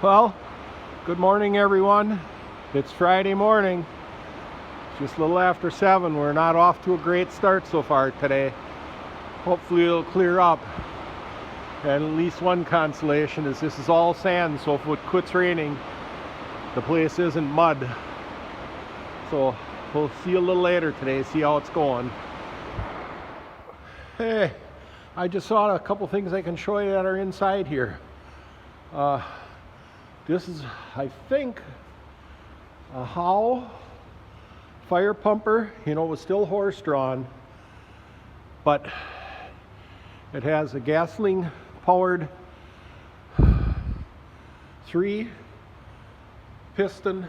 Well, good morning everyone. It's Friday morning. It's just a little after 7. We're not off to a great start so far today. Hopefully it'll clear up. And at least one consolation is this is all sand, so if it quits raining, the place isn't mud. So we'll see you a little later today, see how it's going. Hey, I just saw a couple things I can show you that are inside here. This is, I think, a Howe fire pumper. You know, it was still horse drawn, but it has a gasoline powered 3-piston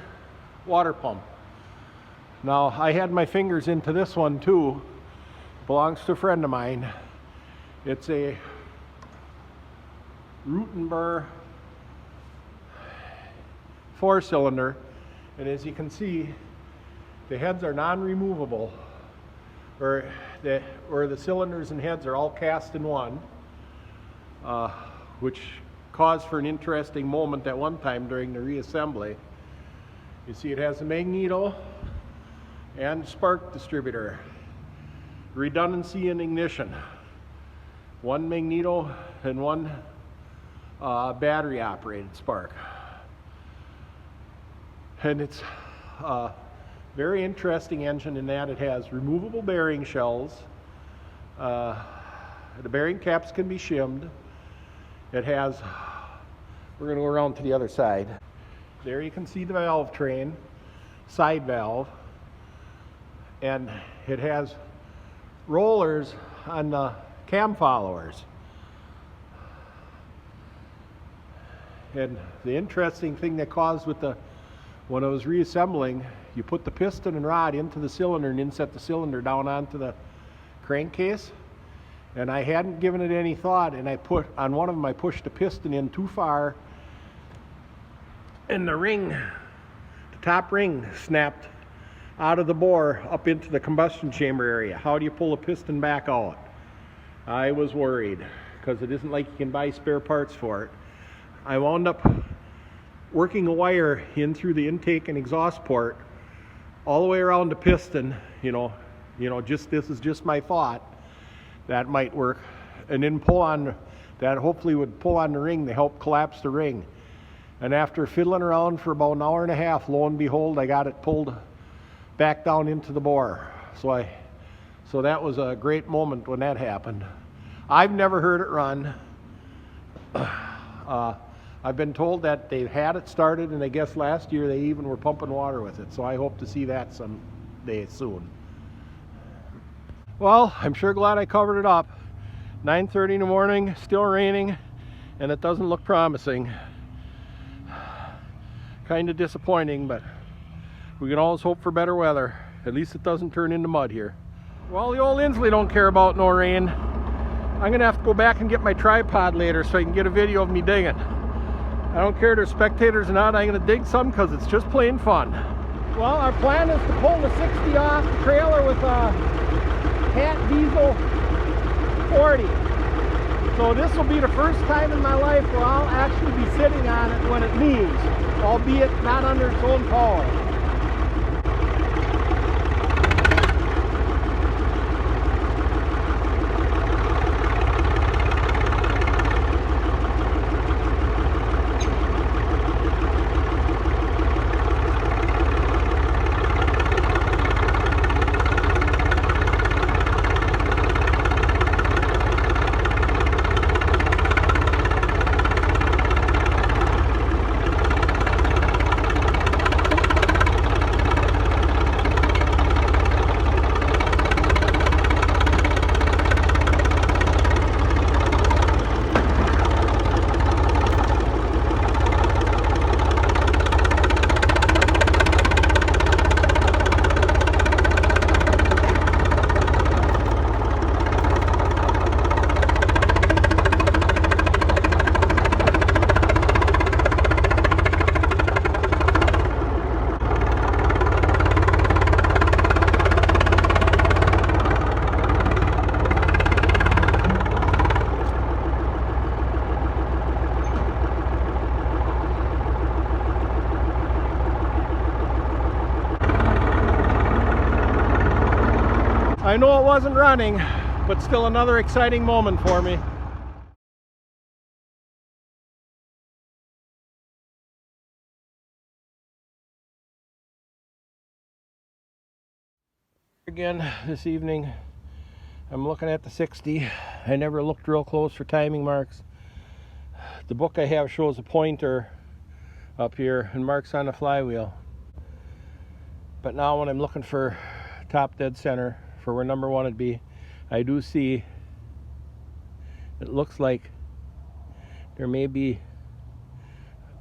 water pump. Now, I had my fingers into this one too. It belongs to a friend of mine. It's a Rutenberg 4-cylinder, and as you can see, the heads are non-removable, or the cylinders and heads are all cast in one, which caused for an interesting moment at one time during the reassembly. You see it has a magneto and spark distributor, redundancy in ignition, one magneto and one battery operated spark. And it's a very interesting engine in that it has removable bearing shells. The bearing caps can be shimmed. It has, we're going to go around to the other side. There you can see the valve train, side valve, and it has rollers on the cam followers. And the interesting thing that caused when I was reassembling, you put the piston and rod into the cylinder and inset the cylinder down onto the crankcase, and I hadn't given it any thought, and I put on one of them, I pushed the piston in too far, and the top ring snapped out of the bore up into the combustion chamber area. How do you pull a piston back out? I was worried, because it isn't like you can buy spare parts for it. I wound up working a wire in through the intake and exhaust port all the way around the piston, this is just my thought, that might work, and then pull on that, hopefully would pull on the ring to help collapse the ring. And after fiddling around for about an hour and a half, lo and behold, I got it pulled back down into the bore. So that was a great moment when that happened. I've never heard it run. I've been told that they've had it started, and I guess last year they even were pumping water with it, so I hope to see that someday soon. Well, I'm sure glad I covered it up. 9:30 in the morning, still raining, and it doesn't look promising. Kind of disappointing, but we can always hope for better weather. At least it doesn't turn into mud here. Well, the old Lindsley don't care about no rain. I'm gonna have to go back and get my tripod later so I can get a video of me digging. I don't care if there's spectators or not, I'm going to dig some because it's just plain fun. Well, our plan is to pull the 60 off the trailer with a Cat Diesel 40. So this will be the first time in my life where I'll actually be sitting on it when it moves, albeit not under its own power. I know it wasn't running, but still another exciting moment for me. Again this evening, I'm looking at the 60. I never looked real close for timing marks. The book I have shows a pointer up here and marks on the flywheel. But now when I'm looking for top dead center for where number 1 would be, I do see it looks like there may be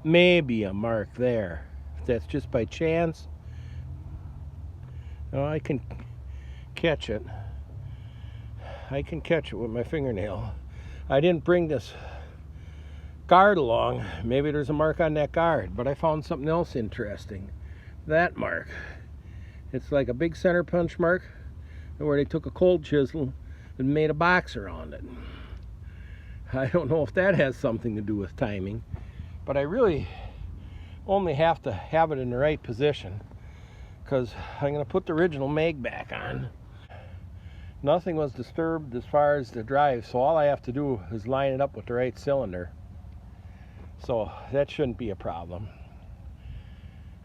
a mark there. If that's just by chance, no, I can catch it. I can catch it with my fingernail. I didn't bring this guard along. Maybe there's a mark on that guard, but I found something else interesting. That mark. It's like a big center punch mark where they took a cold chisel and made a box around it. I don't know if that has something to do with timing, but I really only have to have it in the right position because I'm going to put the original mag back on. Nothing was disturbed as far as the drive, so all I have to do is line it up with the right cylinder. So that shouldn't be a problem.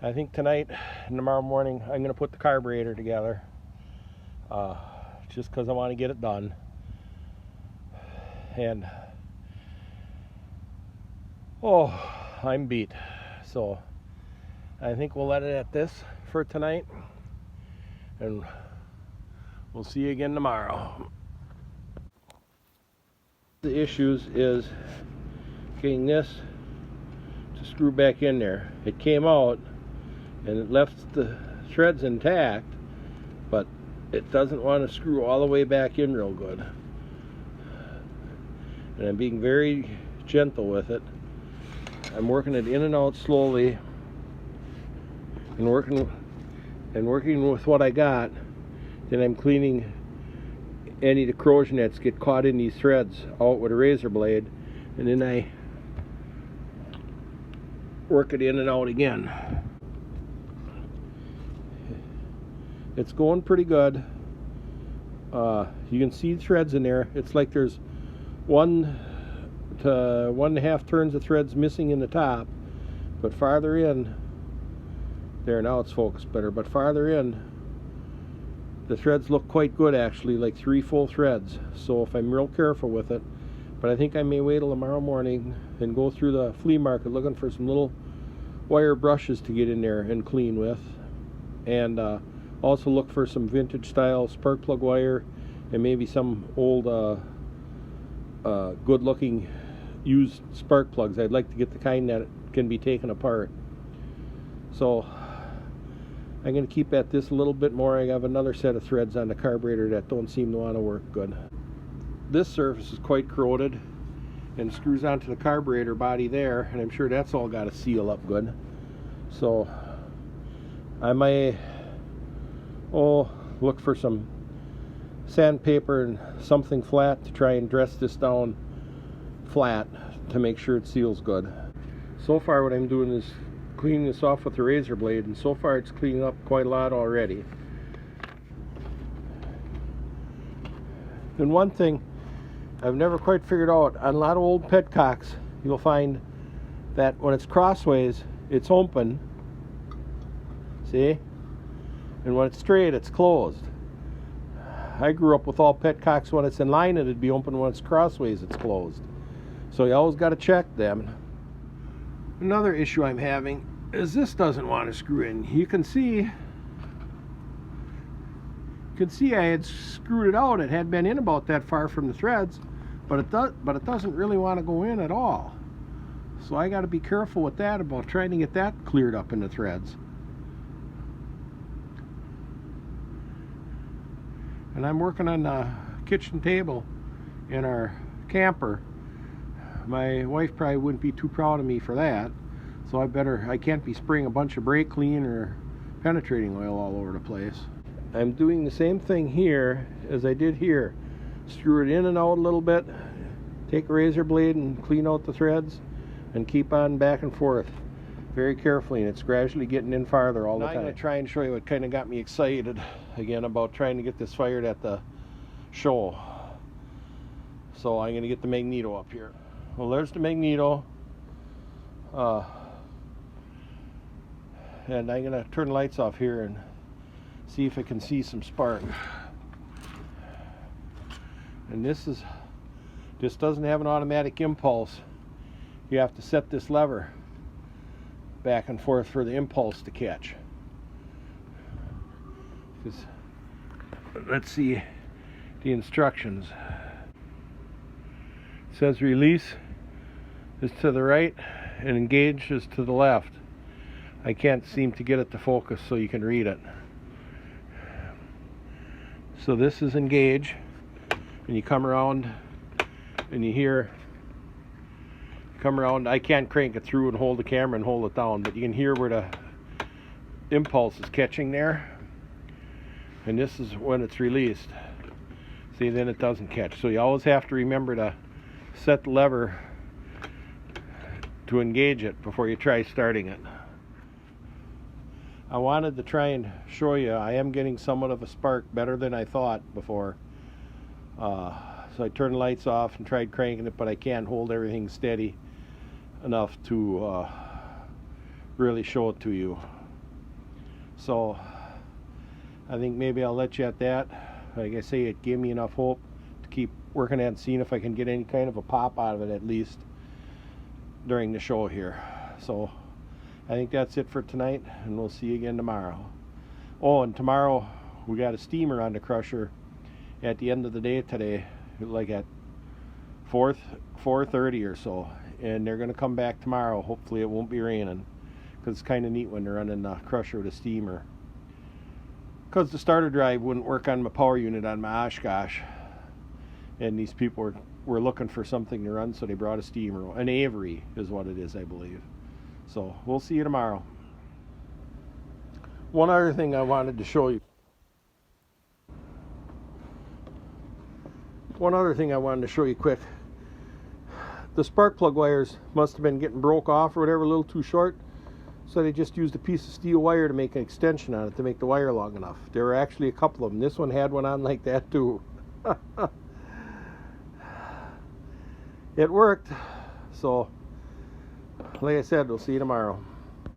I think tonight and tomorrow morning I'm going to put the carburetor together just because I want to get it done. And oh, I'm beat. So I think we'll let it at this for tonight, and we'll see you again tomorrow. The issues is getting this to screw back in there. It came out and it left the threads intact, but it doesn't want to screw all the way back in real good. And I'm being very gentle with it. I'm working it in and out slowly and working with what I got. Then I'm cleaning any of the corrosion that's get caught in these threads out with a razor blade, and then I work it in and out again. It's going pretty good. You can see threads in there. It's like there's 1 to 1.5 turns of threads missing in the top, but farther in there, now it's focused better, but farther in the threads look quite good actually, like 3 full threads. So if I'm real careful with it, but I think I may wait till tomorrow morning and go through the flea market looking for some little wire brushes to get in there and clean with, and also look for some vintage style spark plug wire and maybe some old good looking used spark plugs. I'd like to get the kind that can be taken apart. So I'm going to keep at this a little bit more. I have another set of threads on the carburetor that don't seem to want to work good. This surface is quite corroded and screws onto the carburetor body there, and I'm sure that's all got to seal up good. So I may look for some sandpaper and something flat to try and dress this down flat to make sure it seals good. So far what I'm doing is cleaning this off with the razor blade, and so far it's cleaning up quite a lot already. And one thing I've never quite figured out, on a lot of old petcocks you'll find that when it's crossways it's open, see, and when it's straight it's closed. I grew up with all petcocks, when it's in line it'd be open, when it's crossways it's closed. So you always got to check them. Another issue I'm having is this doesn't want to screw in. You can see I had screwed it out. It had been in about that far from the threads, but it doesn't really want to go in at all. So I got to be careful with that, about trying to get that cleared up in the threads. And I'm working on the kitchen table in our camper. My wife probably wouldn't be too proud of me for that, so I can't be spraying a bunch of brake clean or penetrating oil all over the place. I'm doing the same thing here as I did here. Screw it in and out a little bit, take a razor blade and clean out the threads, and keep on back and forth very carefully, and it's gradually getting in farther all the time. I'm going to try and show you what kind of got me excited again about trying to get this fired at the show. So I'm going to get the magneto up here. Well, there's the magneto. And I'm going to turn the lights off here and see if I can see some spark. And this doesn't have an automatic impulse. You have to set this lever back and forth for the impulse to catch. Let's see the instructions. It says release is to the right and engage is to the left. I can't seem to get it to focus so you can read it. So this is engage, and you come around and you hear, come around. I can't crank it through and hold the camera and hold it down, but you can hear where the impulse is catching there, and this is when it's released. See, then it doesn't catch. So you always have to remember to set the lever to engage it before you try starting it. I wanted to try and show you I am getting somewhat of a spark, better than I thought before. So I turned the lights off and tried cranking it, but I can't hold everything steady enough to really show it to you. So I think maybe I'll let you at that. Like I say, it gave me enough hope to keep working at and seeing if I can get any kind of a pop out of it at least during the show here. So I think that's it for tonight, and we'll see you again tomorrow. Oh, and tomorrow we got a steamer on the crusher at the end of the day today, like at 4:30 or so, and they're going to come back tomorrow. Hopefully it won't be raining, because it's kind of neat when they're running the crusher with a steamer, because the starter drive wouldn't work on my power unit on my Oshkosh, and these people were looking for something to run, so they brought a steamer. An Avery is what it is, I believe. So we'll see you tomorrow. One other thing I wanted to show you. Quick. The spark plug wires must have been getting broke off or whatever, a little too short. So they just used a piece of steel wire to make an extension on it to make the wire long enough. There were actually a couple of them. This one had one on like that too. It worked. So like I said, we'll see you tomorrow.